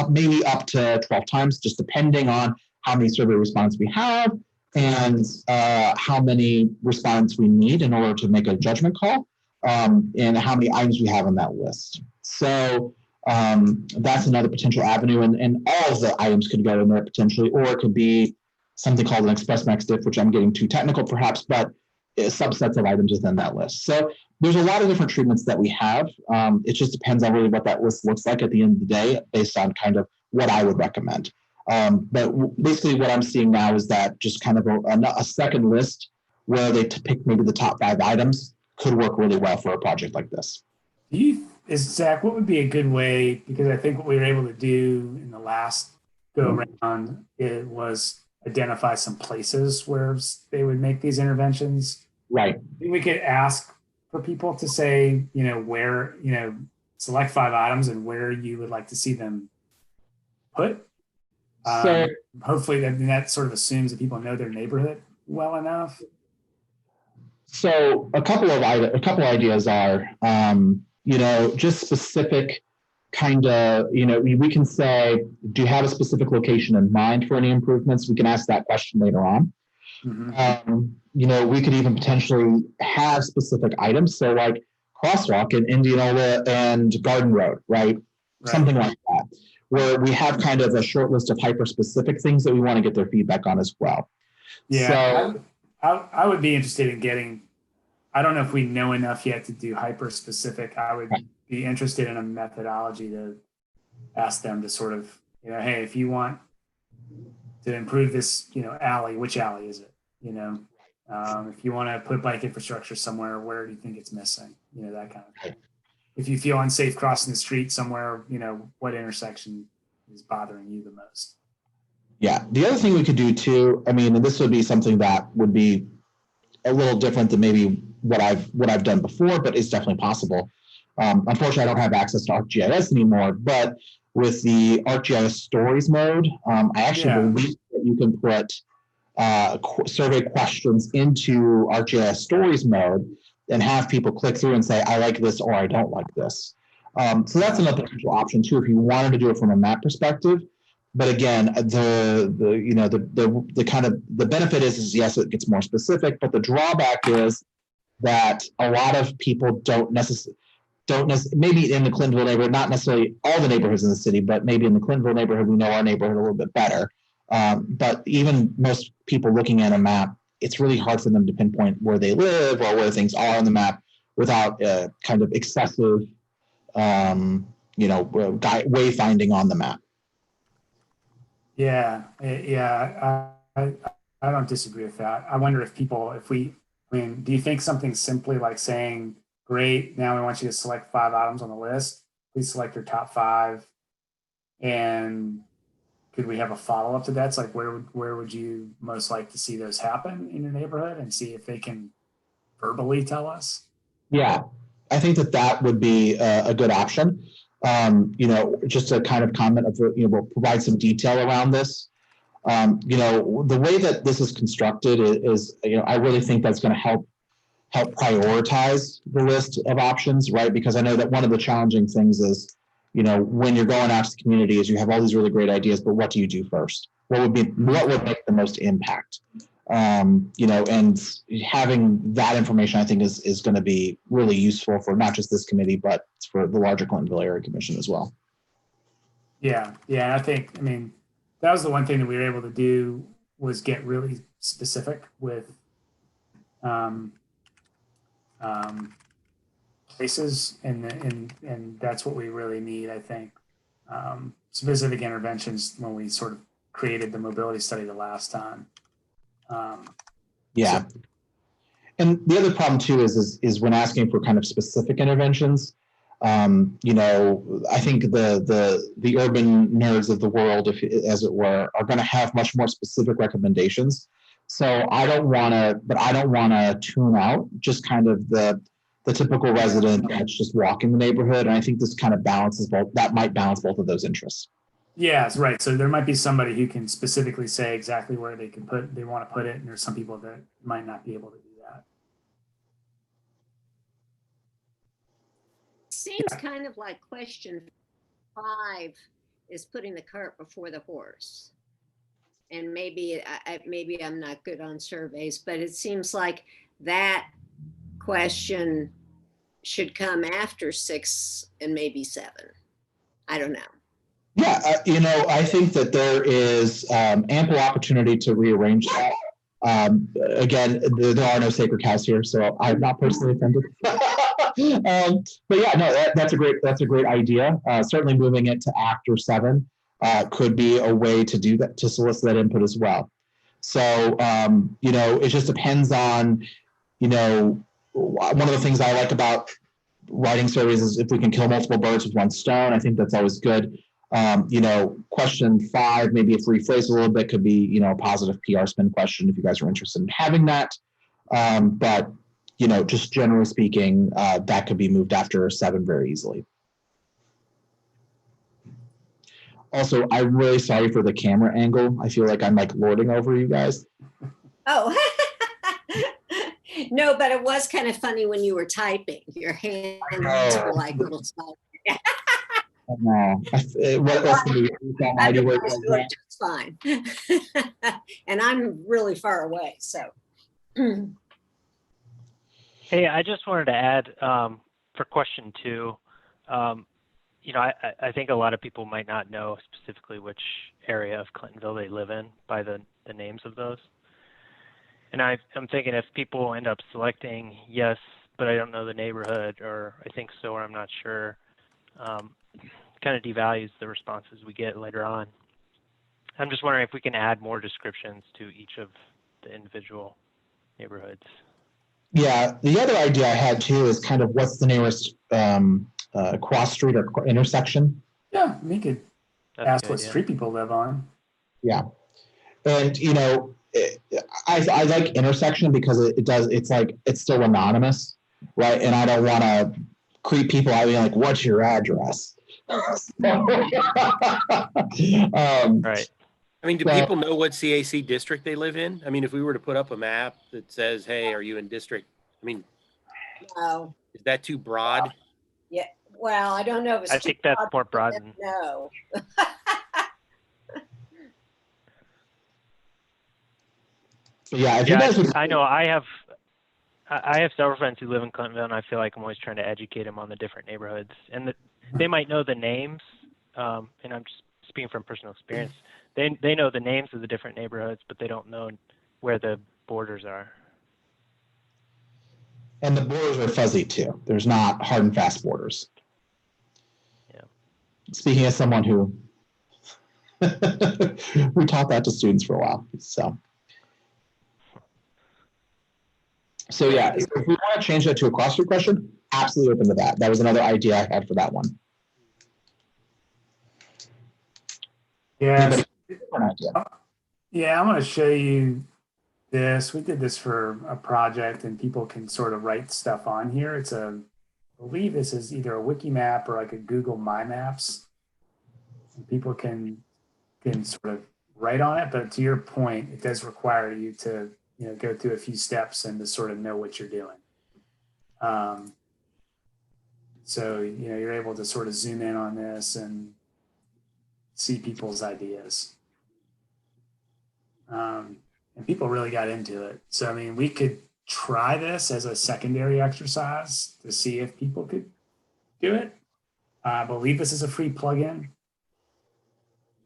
maybe up to 12 times, just depending on how many survey respondents we have and how many respondents we need in order to make a judgment call, and how many items we have on that list. So that's another potential avenue. And all of the items could go in there potentially, or it could be something called an express max diff, which I'm getting too technical perhaps, but subsets of items within that list. So there's a lot of different treatments that we have. It just depends on really what that list looks like at the end of the day, based on kind of what I would recommend. But basically what I'm seeing now is that just kind of a second list where they pick maybe the top 5 items could work really well for a project like this. Zach, what would be a good way, because I think what we were able to do in the last go around, it was identify some places where they would make these interventions. Right. We could ask for people to say, where, select 5 items and where you would like to see them put. So hopefully that sort of assumes that people know their neighborhood well enough. So a couple of ideas are, just specific kind of, we can say, do you have a specific location in mind for any improvements? We can ask that question later on. Mm-hmm. We could even potentially have specific items. So like crosswalk in Indianola and Garden Road, right? Something like that, where we have kind of a short list of hyper-specific things that we want to get their feedback on as well. Yeah, so, I would be interested in getting, I don't know if we know enough yet to do hyper-specific. I would be interested in a methodology to ask them to sort of, hey, if you want to improve this, alley, which alley is it? If you want to put bike infrastructure somewhere, where do you think it's missing? That kind of thing. If you feel unsafe crossing the street somewhere, what intersection is bothering you the most? Yeah. The other thing we could do too, and this would be something that would be a little different than maybe what I've done before, but it's definitely possible. Unfortunately, I don't have access to ArcGIS anymore, but with the ArcGIS stories mode, I actually believe that you can put survey questions into ArcGIS stories mode and have people click through and say, I like this or I don't like this. So that's another potential option too, if you wanted to do it from a map perspective. But again, the kind of the benefit is yes, it gets more specific, but the drawback is that a lot of people don't necessarily, maybe in the Clintonville neighborhood, not necessarily all the neighborhoods in the city, but maybe in the Clintonville neighborhood, we know our neighborhood a little bit better. But even most people looking at a map, it's really hard for them to pinpoint where they live or where things are on the map without kind of excessive, wayfinding on the map. Yeah. I don't disagree with that. I wonder if do you think something simply like saying, great, now we want you to select 5 items on the list. Please select your top 5. And could we have a follow-up to that? It's like, where would you most like to see those happen in your neighborhood, and see if they can verbally tell us? Yeah, I think that would be a good option. Just a kind of comment of, we'll provide some detail around this. The way that this is constructed is I really think that's going to help help prioritize the list of options, right? Because I know that one of the challenging things is, when you're going out to the community is you have all these really great ideas, but what do you do first? What would make the most impact? And having that information, I think, is going to be really useful for not just this committee, but for the larger Clintonville Area Commission as well. Yeah. I think, that was the one thing that we were able to do was get really specific with places, and that's what we really need, I think. Specific interventions when we sort of created the mobility study the last time. Yeah. So. And the other problem too is when asking for kind of specific interventions, I think the urban nerds of the world, as it were, are going to have much more specific recommendations. So I don't want to tune out just kind of the typical resident that's just walking the neighborhood. And I think this kind of might balance both of those interests. Yeah, that's right. So there might be somebody who can specifically say exactly where they want to put it. And there's some people that might not be able to do that. Seems kind of like question 5 is putting the cart before the horse. And maybe I'm not good on surveys, but it seems like that question should come after 6 and maybe 7. I don't know. Yeah, I think that there is ample opportunity to rearrange that. Again, there are no sacred cows here, so I'm not personally offended. But yeah, no, that's a great idea. Certainly moving it to after 7 could be a way to do that, to solicit that input as well. So, it just depends on, one of the things I like about writing surveys is if we can kill multiple birds with one stone. I think that's always good. Question 5, maybe if rephrased a little bit, could be, a positive PR spin question if you guys are interested in having that. But, just generally speaking, that could be moved after 7 very easily. Also, I'm really sorry for the camera angle. I feel like I'm like lording over you guys. Oh, no, but it was kind of funny when you were typing. Your hands were like little small. No, just fine. And I'm really far away, so. Hey, I just wanted to add for question 2. I think a lot of people might not know specifically which area of Clintonville they live in by the names of those. And I'm thinking if people end up selecting yes, but I don't know the neighborhood, or I think so, or I'm not sure, kind of devalues the responses we get later on. I'm just wondering if we can add more descriptions to each of the individual neighborhoods. Yeah, the other idea I had too is kind of what's the nearest cross street or intersection. Yeah, we could ask what street people live on. Yeah, and I like intersection because it's still anonymous, right? And I don't want to creep people out being like, "What's your address?" Right. I mean, do people know what CAC district they live in? I mean, if we were to put up a map that says, "Hey, are you in district?" I mean, no. Is that too broad? Yeah. Well, I don't know. If it's I think that's more broad. No. Yeah, I know. I have several friends who live in Clintonville, and I feel like I'm always trying to educate them on the different neighborhoods, and they might know the names. And I'm just speaking from personal experience. They know the names of the different neighborhoods, but they don't know where the borders are. And the borders are fuzzy too. There's not hard and fast borders. Yeah. Speaking as someone who we taught that to students for a while, So yeah, if we want to change that to a cross-street question, absolutely open to that. That was another idea I had for that one. Yeah. Yeah, I'm going to show you this. We did this for a project, and people can sort of write stuff on here. I believe this is either a wiki map or like a Google My Maps. And people can sort of write on it, but to your point, it does require you to go through a few steps and to sort of know what you're doing. So, you're able to sort of zoom in on this and see people's ideas. And people really got into it. So, I mean, we could try this as a secondary exercise to see if people could do it. I believe this is a free plugin.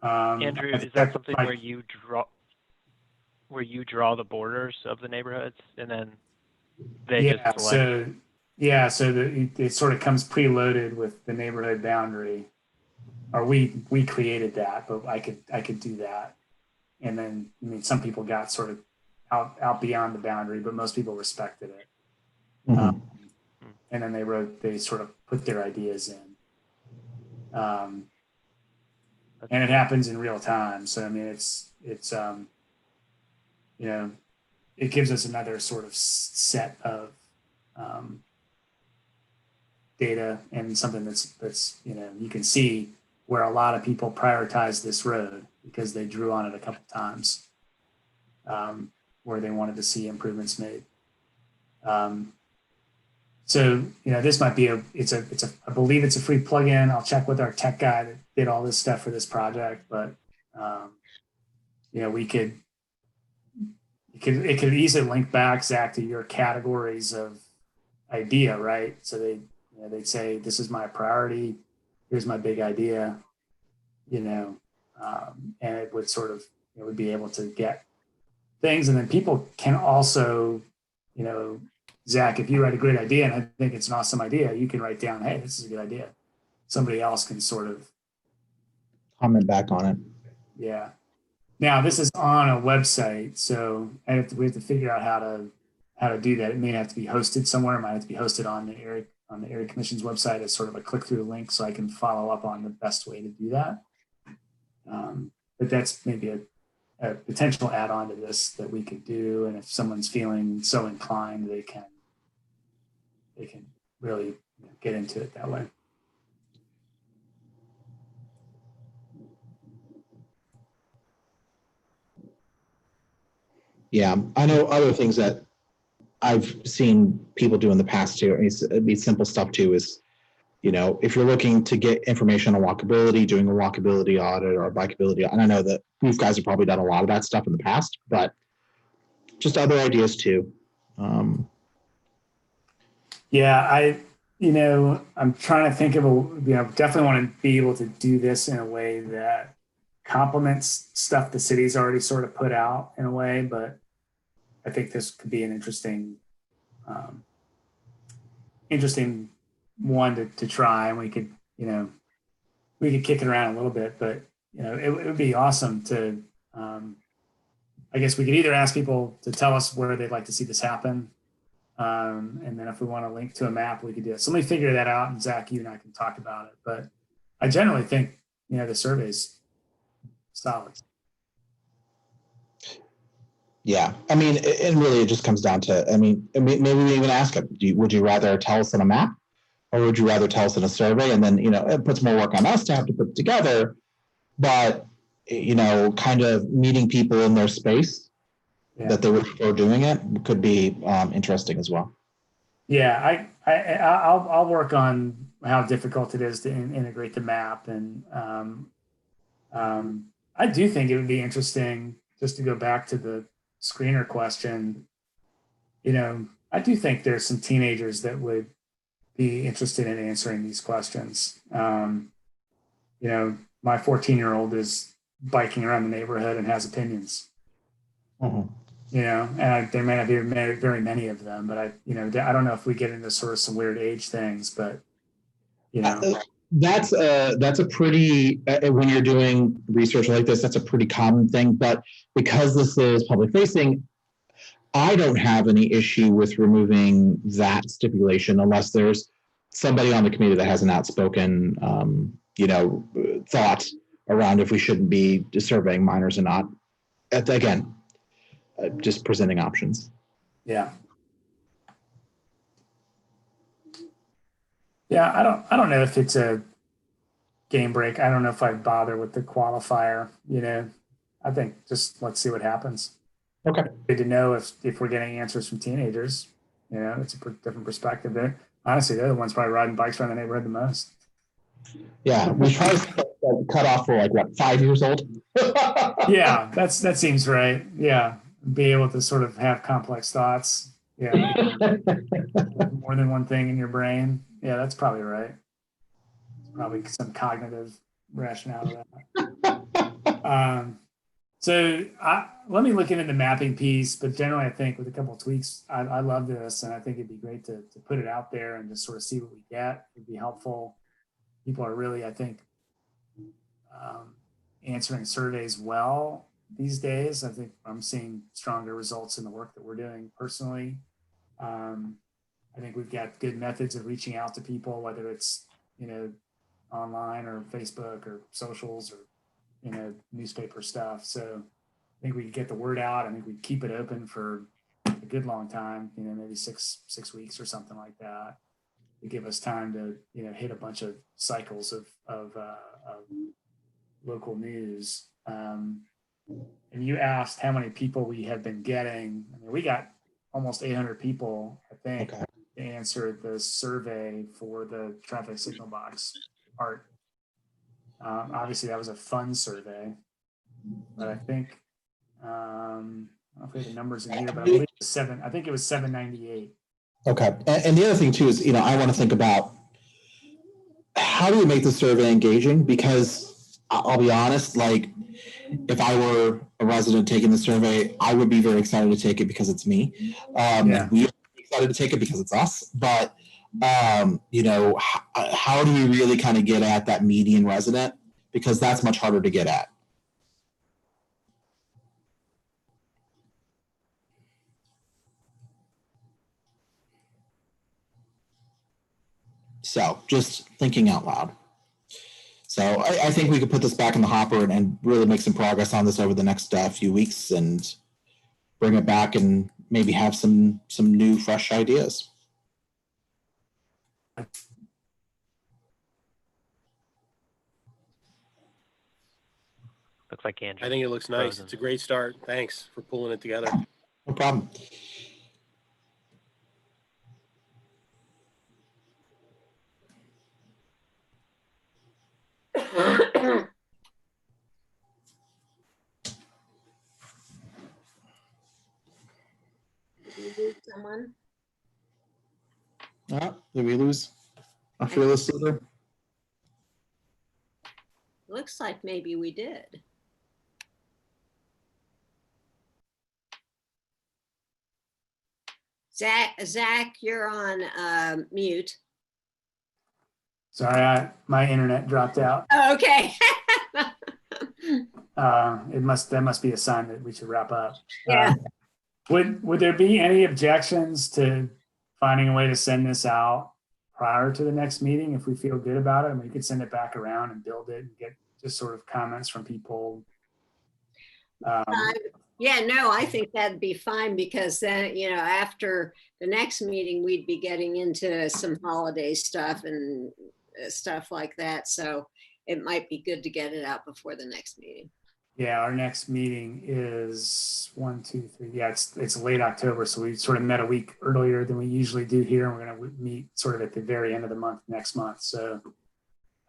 Andrew, is that something where you draw the borders of the neighborhoods and then they just select? So it sort of comes preloaded with the neighborhood boundary, or we created that, but I could do that. And then, I mean, some people got sort of out beyond the boundary, but most people respected it. Mhm. And then they sort of put their ideas in. And it happens in real time. So, I mean, it's it gives us another sort of set of data and something that's you can see where a lot of people prioritize this road because they drew on it a couple times, where they wanted to see improvements made. So, this might be I believe it's a free plugin. I'll check with our tech guy that did all this stuff for this project, but it could easily link back, Zach, to your categories of idea, right? So they'd say, this is my priority. Here's my big idea, and it would sort of, would be able to get things. And then people can also, Zach, if you write a great idea and I think it's an awesome idea, you can write down, hey, this is a good idea. Somebody else can sort of comment back on it. Yeah. Now this is on a website, so we have to figure out how to do that. It may have to be hosted somewhere. It might have to be hosted on the area commission's website as sort of a click-through link, so I can follow up on the best way to do that. But that's maybe a potential add-on to this that we could do, and if someone's feeling so inclined, they can really get into it that way. Yeah, I know other things that I've seen people do in the past too. It'd be simple stuff too is, if you're looking to get information on walkability, doing a walkability audit or a bikeability, and I know that you guys have probably done a lot of that stuff in the past, but just other ideas too. Yeah, I'm trying to think of definitely want to be able to do this in a way that complements stuff the city's already sort of put out in a way, but I think this could be an interesting one to try, and we could kick it around a little bit, but it would be awesome to I guess we could either ask people to tell us where they'd like to see this happen, and then if we want to link to a map, we could do it. So let me figure that out, and Zach, you and I can talk about it. But I generally think the survey's solid. Yeah, I mean, and really, it just comes down to, maybe we even ask them, would you rather tell us on a map, or would you rather tell us in a survey? And then, it puts more work on us to have to put it together, but, kind of meeting people in their space that they were doing it could be interesting as well. Yeah, I'll work on how difficult it is to integrate the map, and I do think it would be interesting, just to go back to the screener question. I do think there's some teenagers that would be interested in answering these questions. My 14-year-old is biking around the neighborhood and has opinions. And there may not be very many of them, but I don't know if we get into sort of some weird age things, but that's a pretty when you're doing research like this, that's a pretty common thing. But because this is public facing, I don't have any issue with removing that stipulation unless there's somebody on the committee that has an outspoken thought around if we shouldn't be surveying minors or not. Again, just presenting options. Yeah, I don't know if it's a game break. I don't know if I'd bother with the qualifier. I think just let's see what happens. Okay. Good to know if we're getting answers from teenagers. You know, it's a different perspective there. Honestly, they're the ones probably riding bikes around the neighborhood the most. Yeah, we try to cut off for like what, 5 years old. Yeah, that seems right. Yeah, be able to sort of have complex thoughts. Yeah, more than one thing in your brain. Yeah, that's probably right. It's probably some cognitive rationale to that. So let me look into the mapping piece, but generally I think with a couple of tweaks, I love this, and I think it'd be great to put it out there and just sort of see what we get. It'd be helpful. People are really, I think, answering surveys well these days. I think I'm seeing stronger results in the work that we're doing personally. I think we've got good methods of reaching out to people, whether it's, you know, online or Facebook or socials or, you know, newspaper stuff. So I think we could get the word out. I think we keep it open for a good long time, you know, maybe six weeks or something like that, to give us time to, you know, hit a bunch of cycles of local news. And you asked how many people we have been getting. I mean, we got almost 800 people, I think, to answer the survey for the traffic signal box part. Obviously, that was a fun survey, but I think I don't know if we have the numbers in here, but I believe it was I think it was 798. Okay, and the other thing too is, you know, I want to think about how do we make the survey engaging? Because I'll be honest, like, if I were a resident taking the survey, I would be very excited to take it because it's me. And we are excited to take it because it's us. But, you know, how do we really kind of get at that median resident? Because that's much harder to get at. So just thinking out loud. So I think we could put this back in the hopper and really make some progress on this over the next few weeks and bring it back and maybe have some new, fresh ideas. Looks like Andrew. I think it looks nice. It's a great start. Thanks for pulling it together. No problem. Did we lose someone? Did we lose our fearless leader? Looks like maybe we did. Zach, you're on mute. Sorry, my internet dropped out. Oh, okay. That must be a sign that we should wrap up. Yeah. Would there be any objections to finding a way to send this out prior to the next meeting if we feel good about it? I mean, we could send it back around and build it and get just sort of comments from people. Yeah, no, I think that'd be fine, because then, you know, after the next meeting, we'd be getting into some holiday stuff and stuff like that. So it might be good to get it out before the next meeting. Yeah, our next meeting is 1, 2, 3. Yeah, it's late October, so we sort of met a week earlier than we usually do here, and we're going to meet sort of at the very end of the month next month. So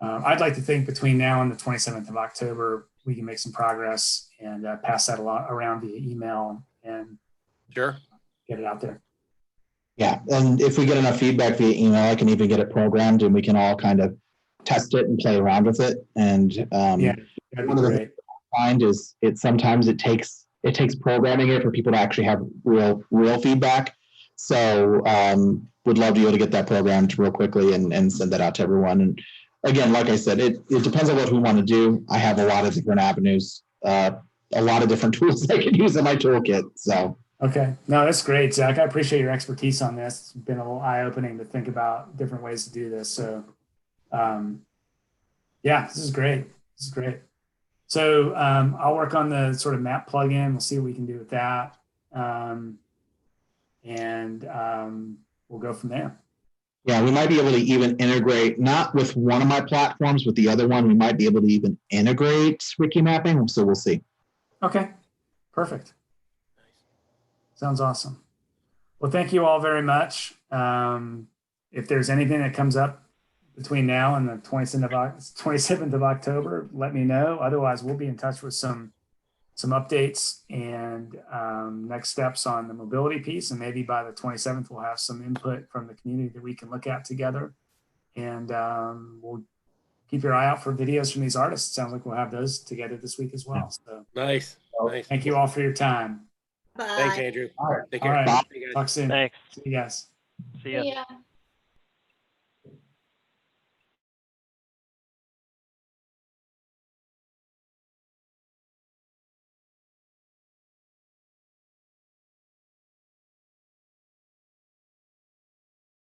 I'd like to think between now and the 27th of October, we can make some progress and pass that around via email and sure, get it out there. Yeah, and if we get enough feedback via email, I can even get it programmed and we can all kind of test it and play around with it. And yeah, that'd be great. Find is sometimes it takes programming it for people to actually have real feedback. So would love to be able to get that programmed real quickly and send that out to everyone. And again, like I said, it depends on what we want to do. I have a lot of different avenues, a lot of different tools I can use in my toolkit. So okay, no, that's great, Zach. I appreciate your expertise on this. It's been a little eye-opening to think about different ways to do this. So yeah, this is great. This is great. So I'll work on the sort of map plugin. We'll see what we can do with that. And we'll go from there. Yeah, we might be able to even integrate, not with one of my platforms, with the other one, we might be able to even integrate wiki mapping. So we'll see. Okay, perfect. Sounds awesome. Well, thank you all very much. If there's anything that comes up between now and the 27th of October, let me know. Otherwise, we'll be in touch with some updates and next steps on the mobility piece. And maybe by the 27th, we'll have some input from the community that we can look at together. And we'll keep your eye out for videos from these artists. Sounds like we'll have those together this week as well. So Nice. thank you all for your time. Bye. Thanks, Andrew. All right. Take All care. right. See you guys. Talk soon. Thanks. See you guys. See ya. Yeah.